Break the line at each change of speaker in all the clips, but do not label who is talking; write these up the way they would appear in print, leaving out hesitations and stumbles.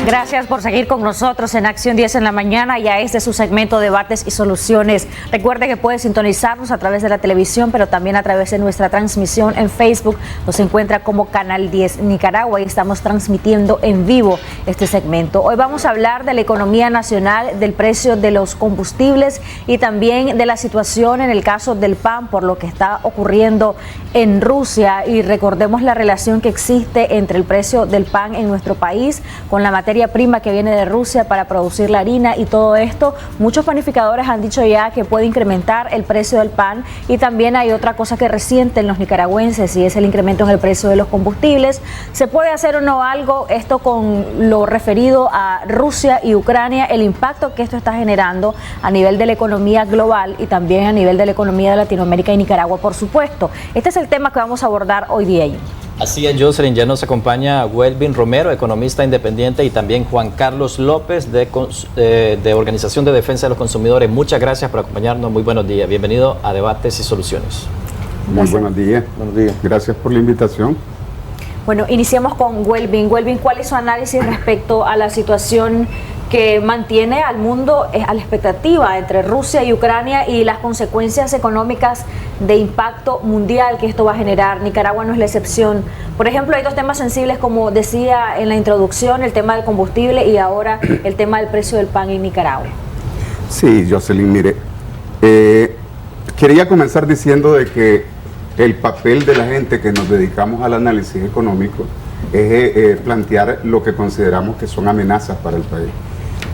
Gracias por seguir con nosotros en Acción 10 en la mañana. Ya este es su segmento Debates y Soluciones. Recuerde que puede sintonizarnos a través de la televisión, pero también a través de nuestra transmisión en Facebook. Nos encuentra como Canal 10 Nicaragua y estamos transmitiendo en vivo este segmento. Hoy vamos a hablar de la economía nacional, del precio de los combustibles y también de la situación en el caso del pan por lo que está ocurriendo en Rusia. Y recordemos la relación que existe entre el precio del pan en nuestro país con la materia prima que viene de Rusia para producir la harina y todo esto. Muchos panificadores han dicho ya que puede incrementar el precio del pan, y también hay otra cosa que resienten los nicaragüenses y es el incremento en el precio de los combustibles. ¿Se puede hacer o no algo? Esto con lo referido a Rusia y Ucrania, el impacto que esto está generando a nivel de la economía global y también a nivel de la economía de Latinoamérica y Nicaragua, por supuesto. Este es el tema que vamos a abordar hoy día.
Así es, Jocelyn. Ya nos acompaña Welvin Romero, economista independiente, y también Juan Carlos López de Organización de Defensa de los Consumidores. Muchas gracias por acompañarnos. Muy buenos días. Bienvenido a Debates y Soluciones.
Muy buenos días. Buenos días. Gracias por la invitación.
Bueno, iniciamos con Welvin. Welvin, ¿cuál es su análisis respecto a la situación que mantiene al mundo a la expectativa entre Rusia y Ucrania y las consecuencias económicas de impacto mundial que esto va a generar? Nicaragua no es la excepción. Por ejemplo, hay dos temas sensibles, como decía en la introducción, el tema del combustible y ahora el tema del precio del pan en Nicaragua.
Sí, Jocelyn, mire, quería comenzar diciendo de que el papel de la gente que nos dedicamos al análisis económico es plantear lo que consideramos que son amenazas para el país.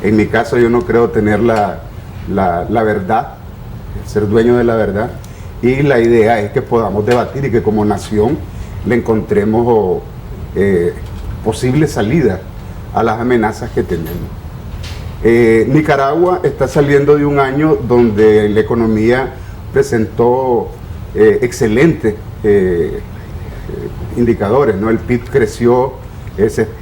En mi caso, yo no creo tener la verdad, ser dueño de la verdad, y la idea es que podamos debatir y que como nación le encontremos posible salida a las amenazas que tenemos. Nicaragua está saliendo de un año donde la economía presentó excelentes indicadores, ¿no? El PIB creció.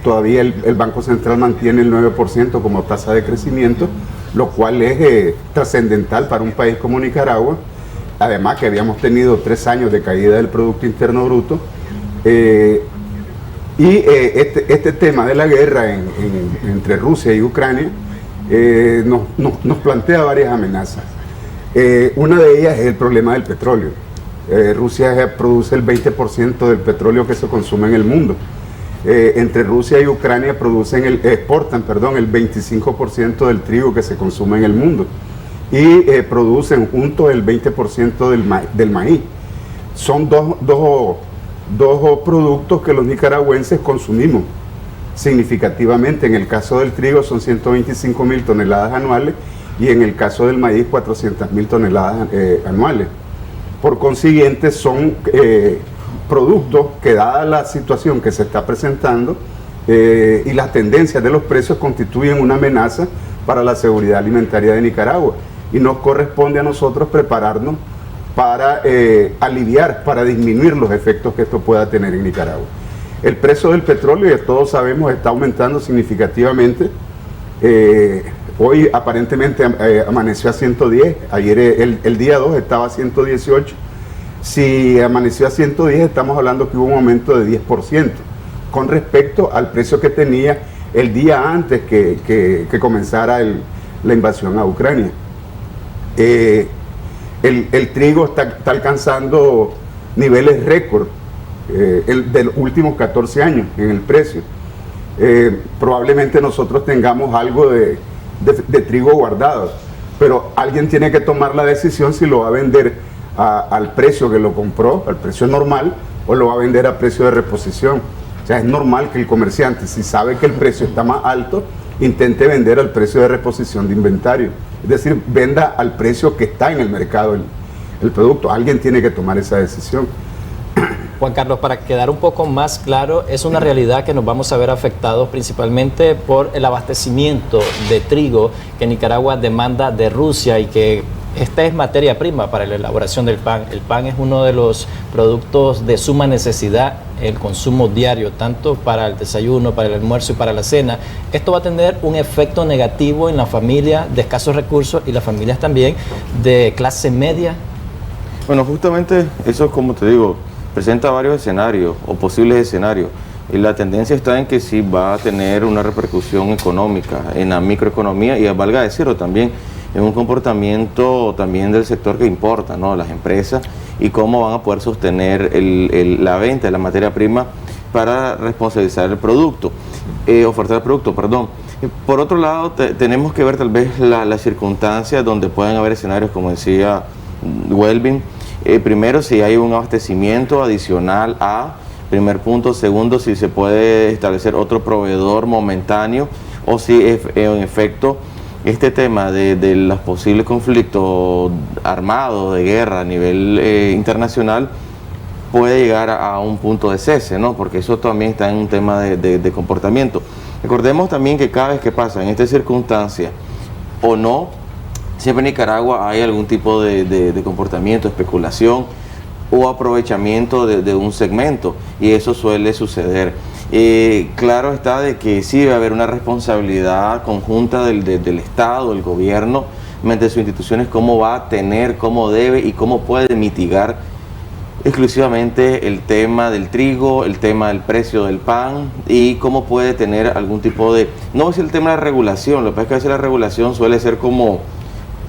Todavía el Banco Central mantiene el 9% como tasa de crecimiento, lo cual es trascendental para un país como Nicaragua. Además que habíamos tenido 3 años de caída del Producto Interno Bruto. Este tema de la guerra entre Rusia y Ucrania nos plantea varias amenazas. Una de ellas es el problema del petróleo. Rusia produce el 20% del petróleo que se consume en el mundo. Entre Rusia y Ucrania exportan el 25% del trigo que se consume en el mundo y producen juntos el 20% del maíz. Son dos productos que los nicaragüenses consumimos significativamente. En el caso del trigo son 125.000 toneladas anuales y en el caso del maíz 400.000 toneladas anuales. Por consiguiente, son productos que, dada la situación que se está presentando y las tendencias de los precios, constituyen una amenaza para la seguridad alimentaria de Nicaragua, y nos corresponde a nosotros prepararnos para aliviar, para disminuir los efectos que esto pueda tener en Nicaragua. El precio del petróleo, ya todos sabemos, está aumentando significativamente. Hoy aparentemente amaneció a 110, ayer el día 2 estaba a 118. Si amaneció a 110, estamos hablando que hubo un aumento de 10% con respecto al precio que tenía el día antes que comenzara la invasión a Ucrania. El trigo está alcanzando niveles récord de los últimos 14 años en el precio. Probablemente nosotros tengamos algo de trigo guardado, pero alguien tiene que tomar la decisión si lo va a vender al precio que lo compró, al precio normal, o lo va a vender a precio de reposición. O sea, es normal que el comerciante, si sabe que el precio está más alto, intente vender al precio de reposición de inventario. Es decir, venda al precio que está en el mercado el producto. Alguien tiene que tomar esa decisión.
Juan Carlos, para quedar un poco más claro, es una realidad que nos vamos a ver afectados principalmente por el abastecimiento de trigo que Nicaragua demanda de Rusia, y que esta es materia prima para la elaboración del pan. El pan es uno de los productos de suma necesidad, el consumo diario, tanto para el desayuno, para el almuerzo y para la cena. Esto va a tener un efecto negativo en la familia de escasos recursos y las familias también de clase media.
Bueno, justamente eso, como te digo, presenta varios escenarios o posibles escenarios. Y la tendencia está en que sí va a tener una repercusión económica en la microeconomía y valga decirlo también, en un comportamiento también del sector que importa, ¿no? Las empresas y cómo van a poder sostener la venta de la materia prima para responsabilizar el producto, ofertar el producto, perdón. Por otro lado, tenemos que ver tal vez las circunstancias donde pueden haber escenarios, como decía Welvin. Primero, si hay un abastecimiento adicional primer punto. Segundo, si se puede establecer otro proveedor momentáneo o si en efecto este tema de los posibles conflictos armados, de guerra a nivel internacional puede llegar a un punto de cese, ¿no? Porque eso también está en un tema de comportamiento. Recordemos también que cada vez que pasa en esta circunstancia o no, siempre en Nicaragua hay algún tipo de comportamiento, especulación o aprovechamiento de un segmento, y eso suele suceder. Claro está de que sí debe haber una responsabilidad conjunta del Estado, del gobierno, mediante sus instituciones, cómo va a tener, cómo debe y cómo puede mitigar exclusivamente el tema del trigo, el tema del precio del pan y cómo puede tener algún tipo de, no es el tema de la regulación, lo que pasa es que a veces la regulación suele ser como,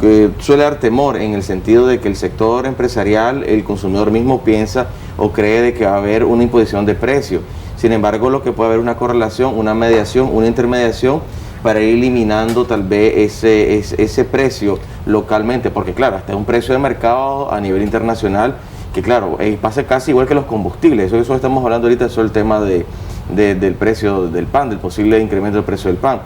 que suele dar temor en el sentido de que el sector empresarial, el consumidor mismo piensa o cree de que va a haber una imposición de precio. Sin embargo, lo que puede haber una correlación, una mediación, una intermediación para ir eliminando tal vez ese precio localmente, porque claro, hasta un precio de mercado a nivel internacional que claro, pasa casi igual que los combustibles, eso estamos hablando ahorita, eso es el tema del precio del pan, del posible incremento del precio del pan.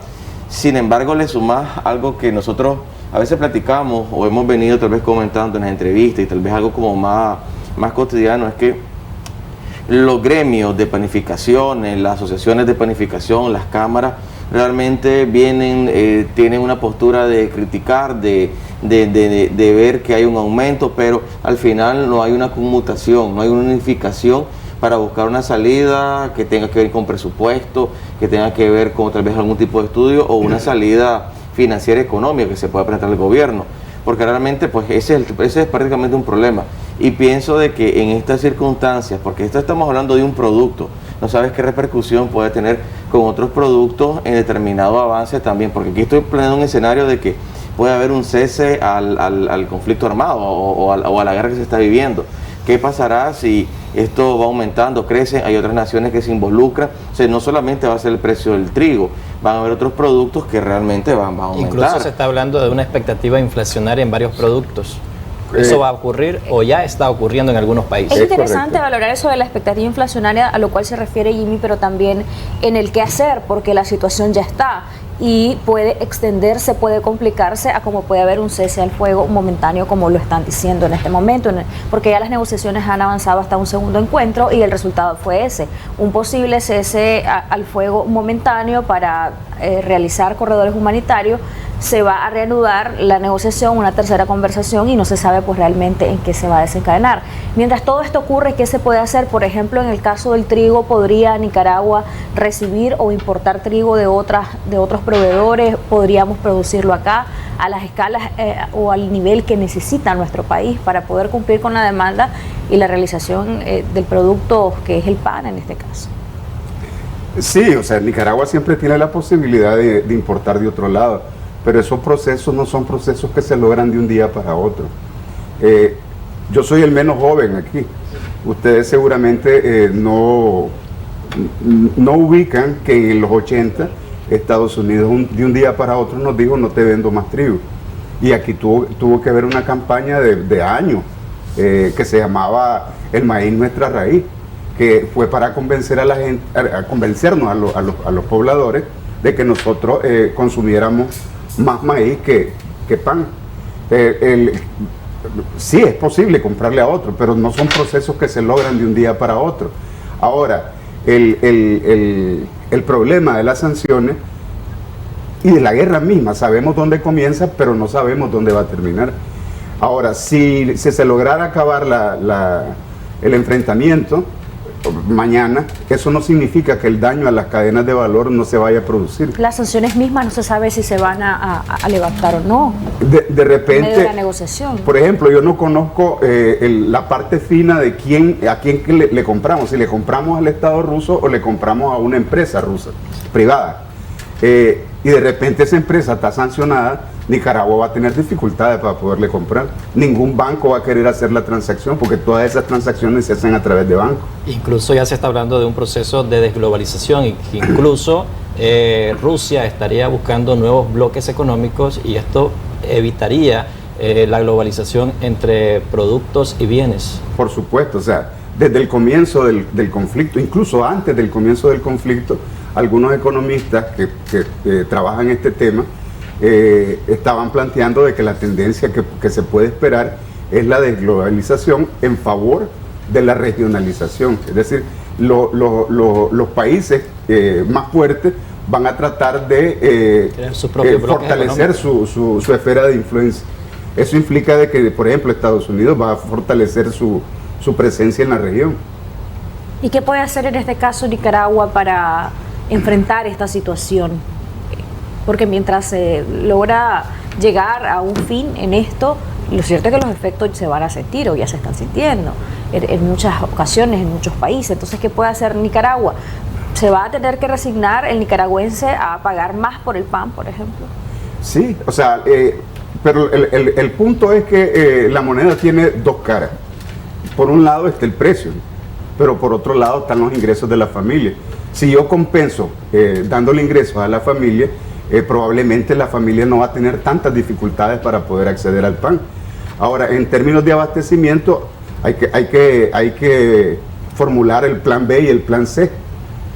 Sin embargo, le sumás algo que nosotros a veces platicamos o hemos venido tal vez comentando en las entrevistas y tal vez algo como más cotidiano, es que los gremios de panificaciones, las asociaciones de panificación, las cámaras, realmente vienen, tienen una postura de criticar, de ver que hay un aumento, pero al final no hay una conmutación, no hay una unificación para buscar una salida que tenga que ver con presupuesto, que tenga que ver con tal vez algún tipo de estudio o una salida financiera económica que se pueda presentar al gobierno, porque realmente pues ese es prácticamente un problema. Y pienso de que en estas circunstancias, porque estamos hablando de un producto, no sabes qué repercusión puede tener con otros productos en determinado avance también, porque aquí estoy planeando un escenario de que puede haber un cese al conflicto armado o a la guerra que se está viviendo. ¿Qué pasará si esto va aumentando, crece? Hay otras naciones que se involucran. O sea, no solamente va a ser el precio del trigo, van a haber otros productos que realmente van a aumentar.
Incluso se está hablando de una expectativa inflacionaria en varios productos. ¿Eso va a ocurrir o ya está ocurriendo en algunos países?
Es interesante valorar eso de la expectativa inflacionaria, a lo cual se refiere Jimmy, pero también en el qué hacer, porque la situación ya está y puede extenderse, puede complicarse a como puede haber un cese al fuego momentáneo, como lo están diciendo en este momento, porque ya las negociaciones han avanzado hasta un segundo encuentro y el resultado fue ese, un posible cese al fuego momentáneo para realizar corredores humanitarios. Se va a reanudar la negociación, una tercera conversación, y no se sabe pues realmente en qué se va a desencadenar. Mientras todo esto ocurre, ¿qué se puede hacer? Por ejemplo, en el caso del trigo, ¿podría Nicaragua recibir o importar trigo de otros proveedores? ¿Podríamos producirlo acá a las escalas o al nivel que necesita nuestro país para poder cumplir con la demanda y la realización del producto que es el pan en este caso?
Sí, o sea, Nicaragua siempre tiene la posibilidad de importar de otro lado, pero esos procesos no son procesos que se logran de un día para otro. Yo soy el menos joven aquí. Ustedes seguramente no ubican que en los 80 Estados Unidos de un día para otro nos dijo: no te vendo más trigo. Y aquí tuvo que haber una campaña de años que se llamaba El maíz nuestra raíz, que fue para convencer a la gente, a convencernos a los pobladores de que nosotros consumiéramos más maíz que pan. Sí es posible comprarle a otro, pero no son procesos que se logran de un día para otro. Ahora, el problema de las sanciones y de la guerra misma, sabemos dónde comienza, pero no sabemos dónde va a terminar. Ahora, si se lograra acabar el enfrentamiento, mañana, eso no significa que el daño a las cadenas de valor no se vaya a producir.
Las sanciones mismas no se sabe si se van a levantar o no.
De repente,
en medio de la negociación.
Por ejemplo, yo no conozco la parte fina de a quién le compramos, si le compramos al Estado ruso o le compramos a una empresa rusa, privada. Y de repente esa empresa está sancionada, Nicaragua va a tener dificultades para poderle comprar. Ningún banco va a querer hacer la transacción porque todas esas transacciones se hacen a través de bancos.
Incluso ya se está hablando de un proceso de desglobalización y que incluso Rusia estaría buscando nuevos bloques económicos y esto evitaría la globalización entre productos y bienes.
Por supuesto, o sea, desde el comienzo del conflicto, incluso antes del comienzo del conflicto, algunos economistas que trabajan este tema estaban planteando de que la tendencia que se puede esperar es la desglobalización en favor de la regionalización. Es decir, los países más fuertes van a tratar de fortalecer su esfera de influencia. Eso implica de que, por ejemplo, Estados Unidos va a fortalecer su presencia en la región.
¿Y qué puede hacer en este caso Nicaragua para enfrentar esta situación? Porque mientras se logra llegar a un fin en esto, lo cierto es que los efectos se van a sentir o ya se están sintiendo en muchas ocasiones, en muchos países. Entonces, ¿qué puede hacer Nicaragua? ¿Se va a tener que resignar el nicaragüense a pagar más por el pan, por ejemplo?
Sí, o sea, pero el punto es que la moneda tiene dos caras. Por un lado está el precio, pero por otro lado están los ingresos de la familia. Si yo compenso dándole ingresos a la familia, probablemente la familia no va a tener tantas dificultades para poder acceder al pan. Ahora, en términos de abastecimiento, hay que formular el plan B y el plan C.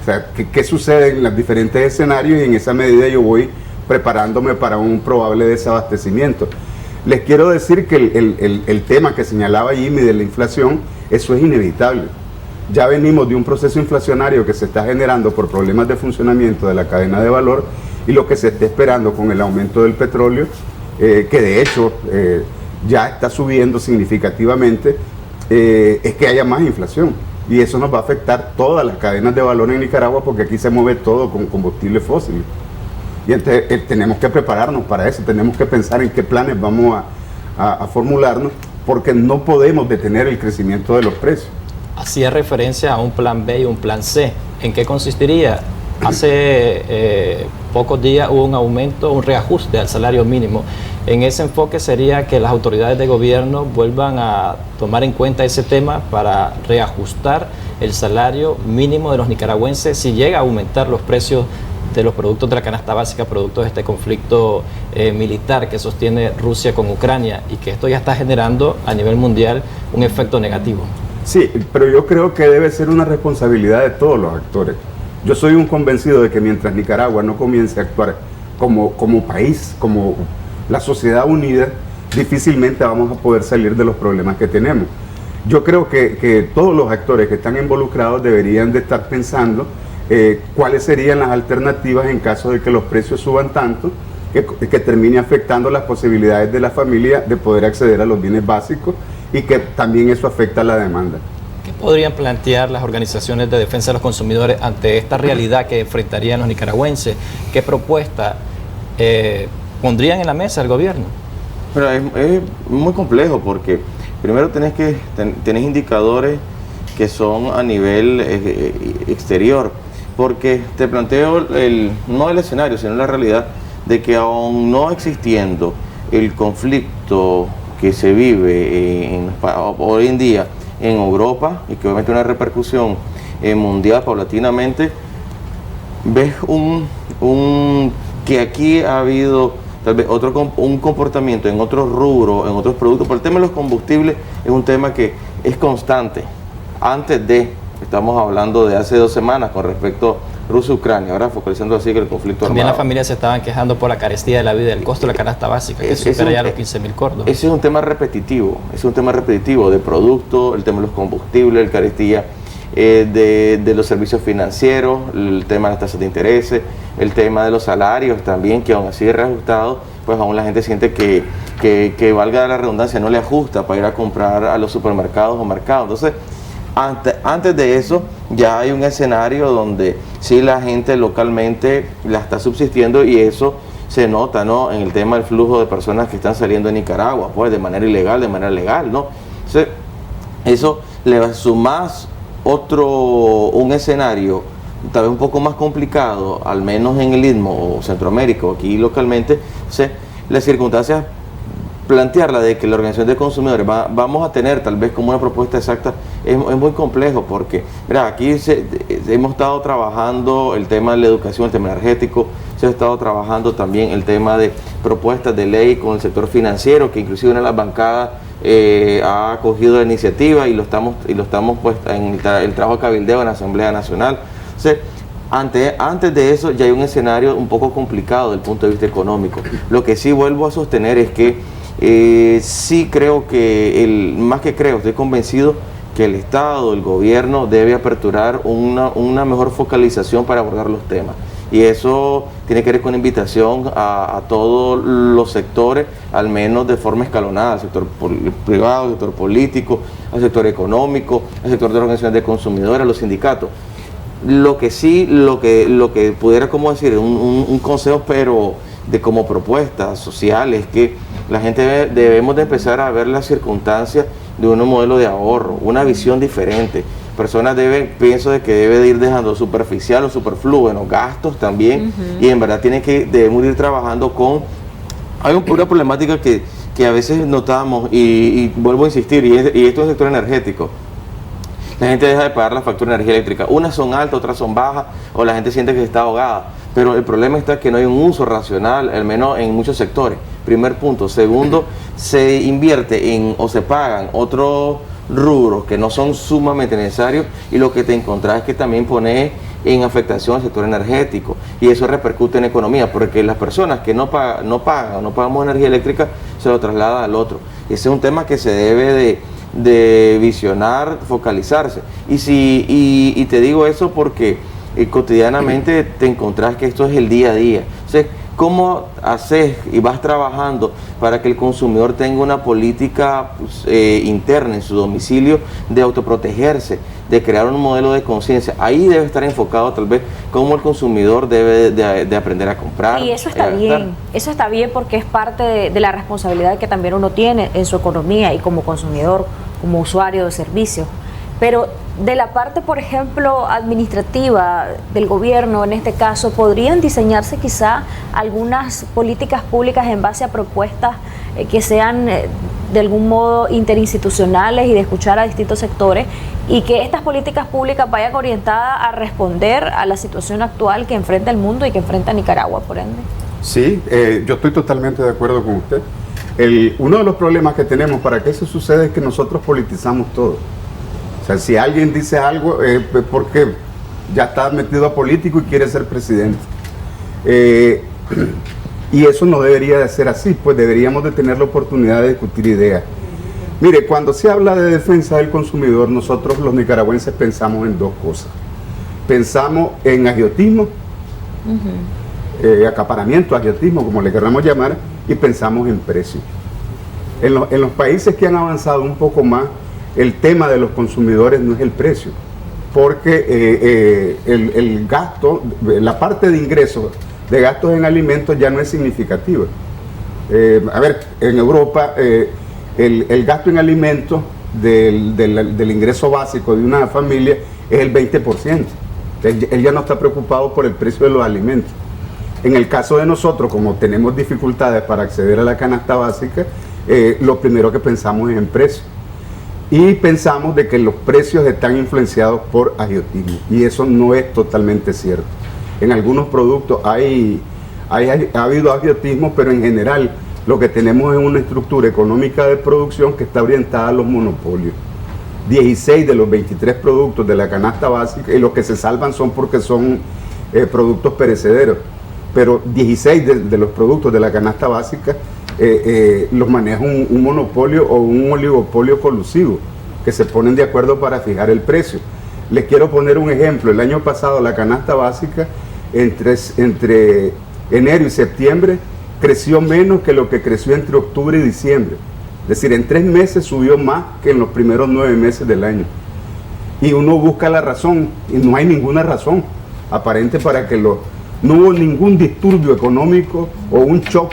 O sea, ¿qué sucede en los diferentes escenarios? Y en esa medida yo voy preparándome para un probable desabastecimiento. Les quiero decir que el tema que señalaba Jimmy de la inflación, eso es inevitable. Ya venimos de un proceso inflacionario que se está generando por problemas de funcionamiento de la cadena de valor, y lo que se está esperando con el aumento del petróleo, que de hecho ya está subiendo significativamente, es que haya más inflación. Y eso nos va a afectar todas las cadenas de valor en Nicaragua, porque aquí se mueve todo con combustibles fósiles. Y entonces tenemos que prepararnos para eso, tenemos que pensar en qué planes vamos a formularnos, porque no podemos detener el crecimiento de los precios.
Hacía referencia a un plan B y un plan C. ¿En qué consistiría? Hace pocos días hubo un aumento, un reajuste al salario mínimo. En ese enfoque sería que las autoridades de gobierno vuelvan a tomar en cuenta ese tema para reajustar el salario mínimo de los nicaragüenses si llega a aumentar los precios de los productos de la canasta básica, productos de este conflicto militar que sostiene Rusia con Ucrania, y que esto ya está generando a nivel mundial un efecto negativo.
Sí, pero yo creo que debe ser una responsabilidad de todos los actores. Yo soy un convencido de que mientras Nicaragua no comience a actuar como país, como la sociedad unida, difícilmente vamos a poder salir de los problemas que tenemos. Yo creo que todos los actores que están involucrados deberían de estar pensando cuáles serían las alternativas en caso de que los precios suban tanto que termine afectando las posibilidades de la familia de poder acceder a los bienes básicos, y que también eso afecta a la demanda.
¿Qué podrían plantear las organizaciones de defensa de los consumidores ante esta realidad que enfrentarían los nicaragüenses? ¿Qué propuesta pondrían en la mesa el gobierno?
Pero es muy complejo, porque primero tenés indicadores que son a nivel exterior, porque te planteo no el escenario, sino la realidad de que aún no existiendo el conflicto que se vive hoy en día en Europa, y que obviamente una repercusión mundial paulatinamente, ves que aquí ha habido tal vez un comportamiento en otros rubros, en otros productos. Por el tema de los combustibles es un tema que es constante. Estamos hablando de hace 2 semanas con respecto a Rusia-Ucrania, ahora focalizando así que el conflicto
También
armado.
las familias se estaban quejando por la carestía de la vida, el costo de la canasta básica, que supera ya los 15.000 córdobas.
Ese es un tema repetitivo, de producto, el tema de los combustibles, el carestía de los servicios financieros, el tema de las tasas de interés, el tema de los salarios también, que aún así reajustados, pues aún la gente siente que valga la redundancia, no le ajusta para ir a comprar a los supermercados o mercados. Entonces, Antes de eso ya hay un escenario donde sí la gente localmente la está subsistiendo, y eso se nota, ¿no?, en el tema del flujo de personas que están saliendo de Nicaragua, pues de manera ilegal, de manera legal, ¿no? Entonces, eso le va a sumar un escenario tal vez un poco más complicado, al menos en el Istmo o Centroamérica, o aquí localmente. Entonces, las circunstancias, plantearla de que la Organización de Consumidores vamos a tener tal vez como una propuesta exacta es muy complejo, porque mira, aquí hemos estado trabajando el tema de la educación, el tema energético, se ha estado trabajando también el tema de propuestas de ley con el sector financiero, que inclusive una de las bancadas ha acogido la iniciativa, y lo estamos pues en el trabajo de cabildeo en la Asamblea Nacional. Entonces, antes de eso ya hay un escenario un poco complicado desde el punto de vista económico. Lo que sí vuelvo a sostener es que sí creo que, más que creo, estoy convencido que el Estado, el gobierno debe aperturar una mejor focalización para abordar los temas. Y eso tiene que ver con una invitación a todos los sectores, al menos de forma escalonada, al sector privado, al sector político, al sector económico, al sector de organizaciones de consumidores, a los sindicatos. Lo que pudiera, como decir, un consejo, pero de como propuestas sociales, que la gente debemos de empezar a ver las circunstancias de un modelo de ahorro, una visión diferente. Personas pienso de que debe de ir dejando superficial o superfluo en los gastos también, y en verdad debemos ir trabajando hay una problemática que a veces notamos, y vuelvo a insistir, y esto es el sector energético. La gente deja de pagar la factura de energía eléctrica. Unas son altas, otras son bajas, o la gente siente que se está ahogada. Pero el problema está que no hay un uso racional, al menos en muchos sectores. Primer punto. Segundo, se invierte o se pagan otros rubros que no son sumamente necesarios, y lo que te encontrás es que también pone en afectación al sector energético, y eso repercute en economía, porque las personas que no pagamos energía eléctrica se lo traslada al otro. Ese es un tema que se debe de visionar, focalizarse. Y te digo eso porque cotidianamente te encontrás que esto es el día a día. Entonces, ¿cómo haces y vas trabajando para que el consumidor tenga una política interna en su domicilio de autoprotegerse, de crear un modelo de conciencia? Ahí debe estar enfocado tal vez cómo el consumidor debe de aprender a comprar.
Y eso está bien porque es parte de la responsabilidad que también uno tiene en su economía y como consumidor, como usuario de servicios. Pero de la parte, por ejemplo, administrativa del gobierno, en este caso, ¿podrían diseñarse quizá algunas políticas públicas en base a propuestas que sean de algún modo interinstitucionales y de escuchar a distintos sectores, y que estas políticas públicas vayan orientadas a responder a la situación actual que enfrenta el mundo y que enfrenta Nicaragua, por ende?
Sí, yo estoy totalmente de acuerdo con usted. Uno de los problemas que tenemos para que eso suceda es que nosotros politizamos todo. O sea, si alguien dice algo, es porque ya está metido a político y quiere ser presidente. Y eso no debería de ser así, pues deberíamos de tener la oportunidad de discutir ideas. Mire, cuando se habla de defensa del consumidor, nosotros los nicaragüenses pensamos en dos cosas. Pensamos en agiotismo, acaparamiento, agiotismo, como le queramos llamar, y pensamos en precio. En los países que han avanzado un poco más, el tema de los consumidores no es el precio, porque el gasto, la parte de ingresos de gastos en alimentos ya no es significativa. En Europa el gasto en alimentos del ingreso básico de una familia es el 20%. Él ya no está preocupado por el precio de los alimentos. En el caso de nosotros, como tenemos dificultades para acceder a la canasta básica, lo primero que pensamos es en precio. Y pensamos de que los precios están influenciados por agiotismo, y eso no es totalmente cierto. En algunos productos ha habido agiotismo, pero en general lo que tenemos es una estructura económica de producción que está orientada a los monopolios. 16 de los 23 productos de la canasta básica, y los que se salvan son porque son productos perecederos, pero 16 de los productos de la canasta básica los maneja un monopolio o un oligopolio colusivo, que se ponen de acuerdo para fijar el precio. Les quiero poner un ejemplo. El año pasado la canasta básica entre enero y septiembre creció menos que lo que creció entre octubre y diciembre. Es decir, en 3 meses subió más que en los primeros 9 meses del año. y uno busca la razón y no hay ninguna razón aparente para que no hubo ningún disturbio económico o un shock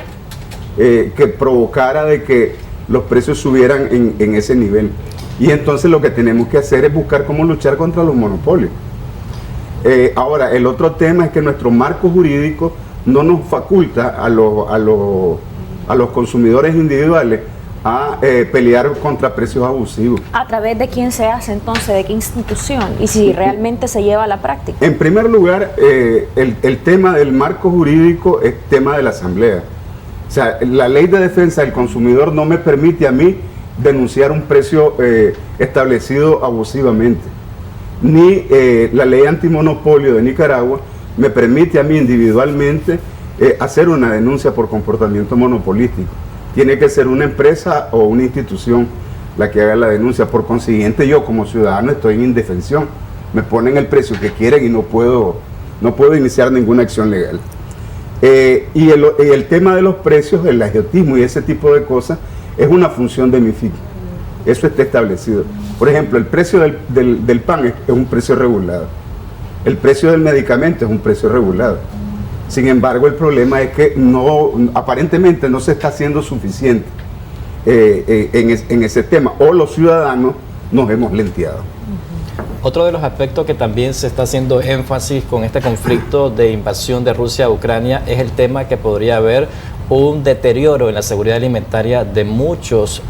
que provocara de que los precios subieran en ese nivel. Y entonces lo que tenemos que hacer es buscar cómo luchar contra los monopolios. Ahora, el otro tema es que nuestro marco jurídico no nos faculta a los consumidores individuales a pelear contra precios abusivos.
¿A través de quién se hace entonces? ¿De qué institución? Y si realmente se lleva a la práctica.
En primer lugar, el tema del marco jurídico es tema de la Asamblea. O sea, la ley de defensa del consumidor no me permite a mí denunciar un precio establecido abusivamente. Ni la ley antimonopolio de Nicaragua me permite a mí individualmente hacer una denuncia por comportamiento monopolístico. Tiene que ser una empresa o una institución la que haga la denuncia. Por consiguiente, yo como ciudadano estoy en indefensión. Me ponen el precio que quieren y no puedo iniciar ninguna acción legal. Y el tema de los precios, el agiotismo y ese tipo de cosas, es una función de MiFID. Eso está establecido. Por ejemplo, el precio del pan es un precio regulado. El precio del medicamento es un precio regulado. Sin embargo, el problema es que aparentemente no se está haciendo suficiente en ese tema, o los ciudadanos nos hemos lenteado.
Otro de los aspectos que también se está haciendo énfasis con este conflicto de invasión de Rusia a Ucrania es el tema que podría haber un deterioro en la seguridad alimentaria de muchas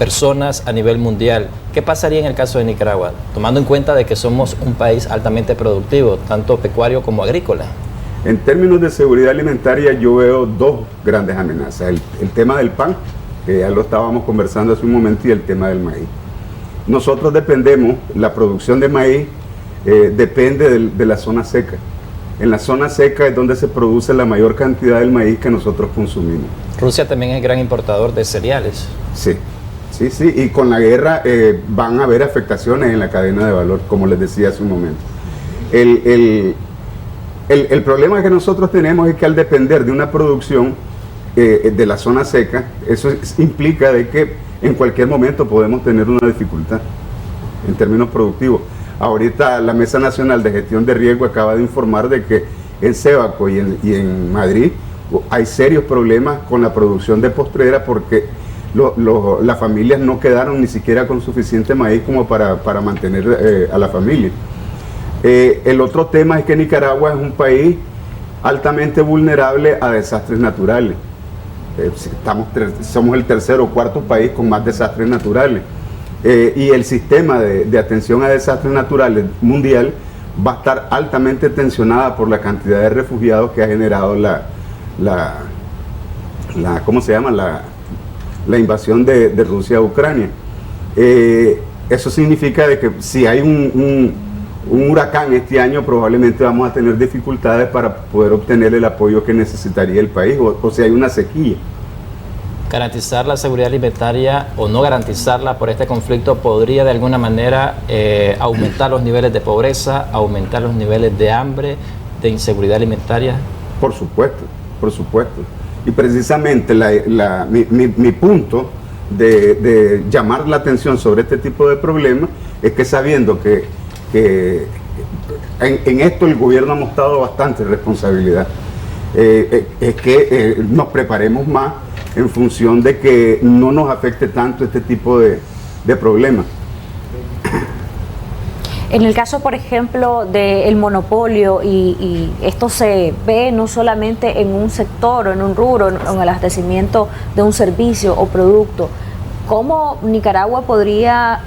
personas a nivel mundial. ¿Qué pasaría en el caso de Nicaragua, tomando en cuenta de que somos un país altamente productivo, tanto pecuario como agrícola?
En términos de seguridad alimentaria yo veo dos grandes amenazas. El tema del pan, que ya lo estábamos conversando hace un momento, y el tema del maíz. Nosotros dependemos, la producción de maíz depende de la zona seca. En la zona seca es donde se produce la mayor cantidad del maíz que nosotros consumimos.
Rusia también es gran importador de cereales.
Sí, y con la guerra van a haber afectaciones en la cadena de valor, como les decía hace un momento. El problema que nosotros tenemos es que al depender de una producción de la zona seca, eso implica de que en cualquier momento podemos tener una dificultad en términos productivos. Ahorita la Mesa Nacional de Gestión de Riesgo acaba de informar de que en Sébaco y en Madrid hay serios problemas con la producción de postrera porque las familias no quedaron ni siquiera con suficiente maíz como para mantener a la familia. El otro tema es que Nicaragua es un país altamente vulnerable a desastres naturales. Somos el tercer o cuarto país con más desastres naturales. Y el sistema de atención a desastres naturales mundial va a estar altamente tensionada por la cantidad de refugiados que ha generado la invasión de Rusia a Ucrania. Eso significa de que si hay un huracán este año, probablemente vamos a tener dificultades para poder obtener el apoyo que necesitaría el país, o si hay una sequía.
Garantizar la seguridad alimentaria o no garantizarla por este conflicto podría de alguna manera aumentar los niveles de pobreza, aumentar los niveles de hambre, de inseguridad alimentaria.
Por supuesto. Y precisamente mi punto de llamar la atención sobre este tipo de problemas es que sabiendo que en esto el gobierno ha mostrado bastante responsabilidad, es que nos preparemos más en función de que no nos afecte tanto este tipo de problemas.
En el caso, por ejemplo, del monopolio, y esto se ve no solamente en un sector o en un rubro, en el abastecimiento de un servicio o producto, ¿cómo Nicaragua podría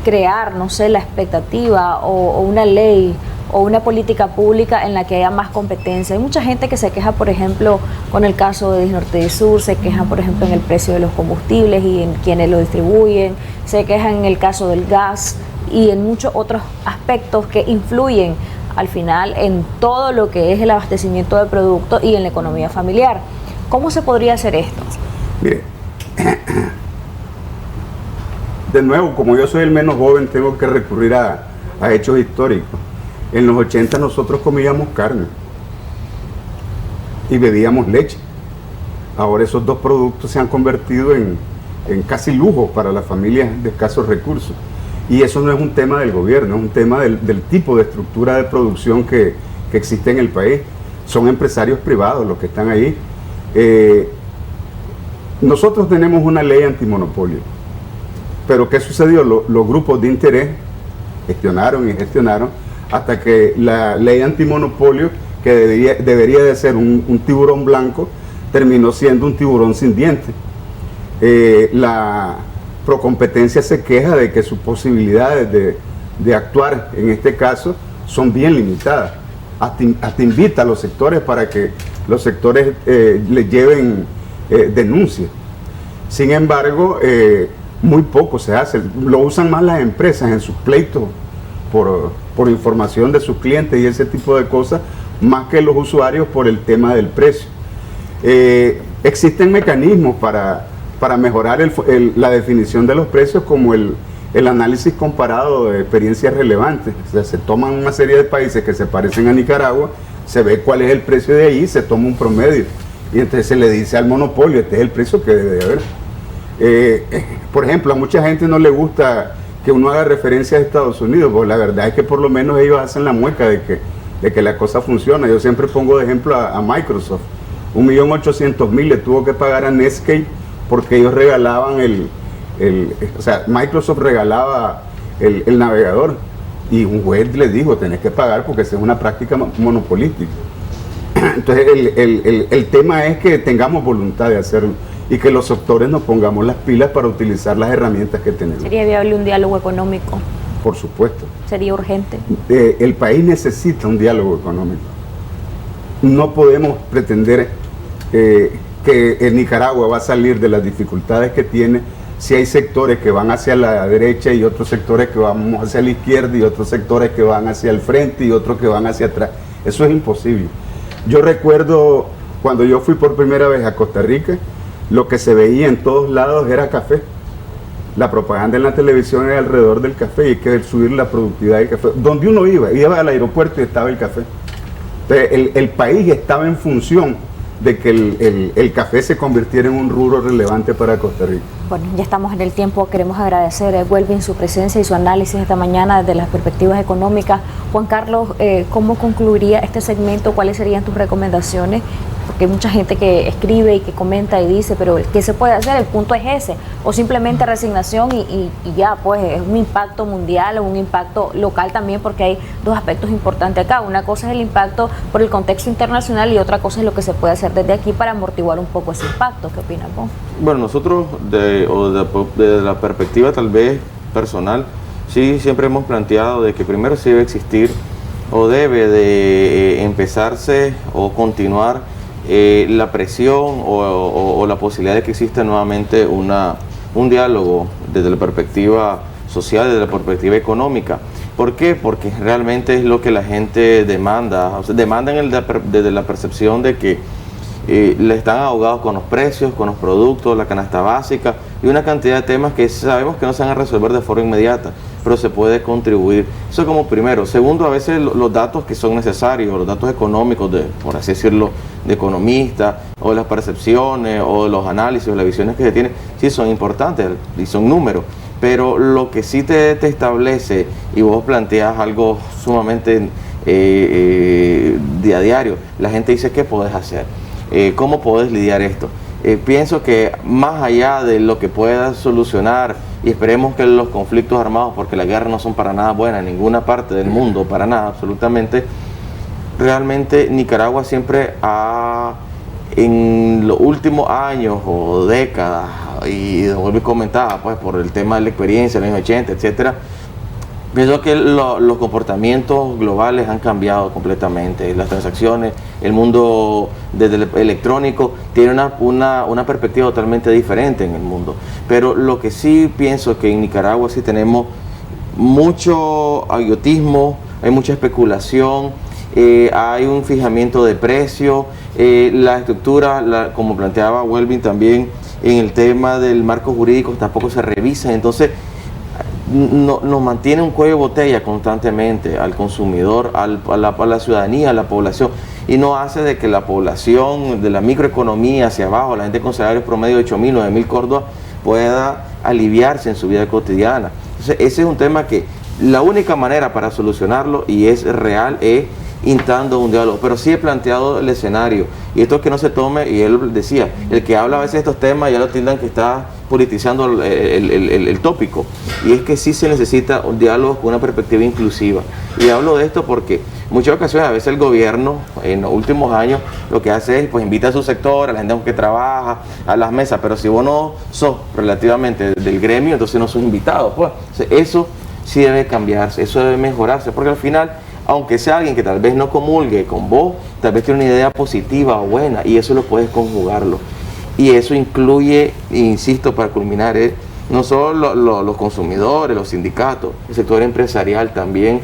crear, no sé, la expectativa o una ley o una política pública en la que haya más competencia? Hay mucha gente que se queja, por ejemplo, con el caso de Norte y Sur, se quejan, por ejemplo, en el precio de los combustibles y en quienes lo distribuyen, se quejan en el caso del gas y en muchos otros aspectos que influyen al final en todo lo que es el abastecimiento de productos y en la economía familiar. ¿Cómo se podría hacer esto?
Mire, de nuevo, como yo soy el menos joven, tengo que recurrir a hechos históricos. En los 80 nosotros comíamos carne y bebíamos leche. Ahora esos dos productos se han convertido en casi lujo para las familias de escasos recursos. Y eso no es un tema del gobierno, es un tema del tipo de estructura de producción que existe en el país. Son empresarios privados los que están ahí. Nosotros tenemos una ley antimonopolio, pero ¿qué sucedió? Los grupos de interés gestionaron y gestionaron hasta que la ley antimonopolio, que debería de ser un tiburón blanco, terminó siendo un tiburón sin dientes. La Procompetencia se queja de que sus posibilidades de actuar en este caso son bien limitadas. Hasta invita a los sectores para que los sectores le lleven denuncias. Sin embargo, muy poco se hace. Lo usan más las empresas en sus pleitos por información de sus clientes y ese tipo de cosas, más que los usuarios por el tema del precio. Existen mecanismos para mejorar la definición de los precios, como el análisis comparado de experiencias relevantes. O sea, se toman una serie de países que se parecen a Nicaragua, se ve cuál es el precio de ahí, se toma un promedio y entonces se le dice al monopolio, este es el precio que debe de haber. Por ejemplo, a mucha gente no le gusta que uno haga referencia a Estados Unidos, porque la verdad es que por lo menos ellos hacen la mueca de que la cosa funciona. Yo siempre pongo de ejemplo a Microsoft. 1.800.000 le tuvo que pagar a Netscape porque ellos regalaban o sea, Microsoft regalaba el navegador y un juez le dijo, tenés que pagar porque esa es una práctica monopolística. Entonces el tema es que tengamos voluntad de hacerlo y que los sectores nos pongamos las pilas para utilizar las herramientas que tenemos.
¿Sería viable un diálogo económico?
Por supuesto.
¿Sería urgente?
El país necesita un diálogo económico. No podemos pretender que Nicaragua va a salir de las dificultades que tiene si hay sectores que van hacia la derecha y otros sectores que van hacia la izquierda y otros sectores que van hacia el frente y otros que van hacia atrás. Eso es imposible. Yo recuerdo cuando yo fui por primera vez a Costa Rica, lo que se veía en todos lados era café. La propaganda en la televisión era alrededor del café y hay que subir la productividad del café. Donde uno iba al aeropuerto y estaba el café. Entonces, el país estaba en función de que el café se convirtiera en un rubro relevante para Costa Rica.
Bueno, ya estamos en el tiempo. Queremos agradecer a Welvin su presencia y su análisis esta mañana desde las perspectivas económicas. Juan Carlos, ¿cómo concluiría este segmento? ¿Cuáles serían tus recomendaciones? Porque hay mucha gente que escribe y que comenta y dice, pero ¿qué se puede hacer? El punto es ese. O simplemente resignación y ya, pues es un impacto mundial o un impacto local también, porque hay dos aspectos importantes acá. Una cosa es el impacto por el contexto internacional y otra cosa es lo que se puede hacer desde aquí para amortiguar un poco ese impacto. ¿Qué opinas vos?
Bueno, nosotros desde la perspectiva tal vez personal, sí siempre hemos planteado de que primero sí debe existir o debe de empezarse o continuar la presión o la posibilidad de que exista nuevamente un diálogo desde la perspectiva social, desde la perspectiva económica. ¿Por qué? Porque realmente es lo que la gente demanda. O sea, demandan desde la percepción de que le están ahogados con los precios, con los productos, la canasta básica y una cantidad de temas que sabemos que no se van a resolver de forma inmediata, pero se puede contribuir. Eso como primero. Segundo, a veces los datos que son necesarios, los datos económicos, por así decirlo, de economistas, o las percepciones, o los análisis, o las visiones que se tienen, sí son importantes y son números. Pero lo que sí te establece, y vos planteas algo sumamente a diario, la gente dice, ¿qué podés hacer? ¿Cómo podés lidiar esto? Pienso que más allá de lo que pueda solucionar, y esperemos que los conflictos armados, porque las guerras no son para nada buenas en ninguna parte del mundo, para nada, absolutamente, realmente Nicaragua siempre en los últimos años o décadas, y como comentaba, pues por el tema de la experiencia, en los años 80, etcétera, pienso que los comportamientos globales han cambiado completamente. Las transacciones, el mundo desde el electrónico tiene una perspectiva totalmente diferente en el mundo. Pero lo que sí pienso que en Nicaragua sí tenemos mucho idiotismo, hay mucha especulación, hay un fijamiento de precios, la estructura, como planteaba Welvin también, en el tema del marco jurídico tampoco se revisa. Entonces nos mantiene un cuello de botella constantemente al consumidor, a la ciudadanía, a la población, y no hace de que la población de la microeconomía hacia abajo, la gente con salarios promedio de 8.000, 9.000 córdobas, pueda aliviarse en su vida cotidiana. Entonces, ese es un tema que la única manera para solucionarlo, y es real, es instando un diálogo, pero sí he planteado el escenario, y esto es que no se tome, y él decía, el que habla a veces de estos temas ya lo tildan que está politizando el tópico, y es que sí se necesita un diálogo con una perspectiva inclusiva, y hablo de esto porque muchas ocasiones a veces el gobierno en los últimos años lo que hace es pues invita a su sector, a la gente que trabaja, a las mesas, pero si vos no sos relativamente del gremio, entonces no sos invitado, pues. Entonces, eso sí debe cambiarse, eso debe mejorarse, porque al final, aunque sea alguien que tal vez no comulgue con vos, tal vez tiene una idea positiva o buena, y eso lo puedes conjugarlo. Y eso incluye, insisto, para culminar, no solo los consumidores, los sindicatos, el sector empresarial también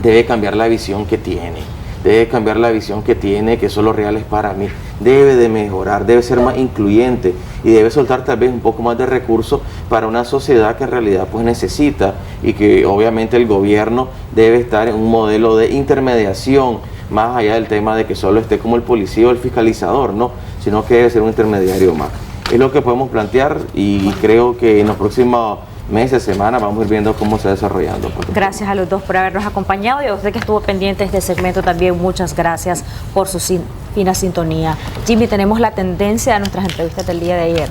debe cambiar la visión que tiene. Debe cambiar la visión que tiene, que son los reales para mí. Debe de mejorar, debe ser más incluyente y debe soltar tal vez un poco más de recursos para una sociedad que en realidad pues necesita, y que obviamente el gobierno debe estar en un modelo de intermediación, más allá del tema de que solo esté como el policía o el fiscalizador, ¿no? Sino que debe ser un intermediario más. Es lo que podemos plantear, y creo que en los próximos meses, semanas, vamos a ir viendo cómo se va desarrollando.
Gracias a los dos por habernos acompañado, y a usted que estuvo pendiente de este segmento también, muchas gracias por su fina sintonía. Jimmy, tenemos la tendencia de nuestras entrevistas del día de ayer.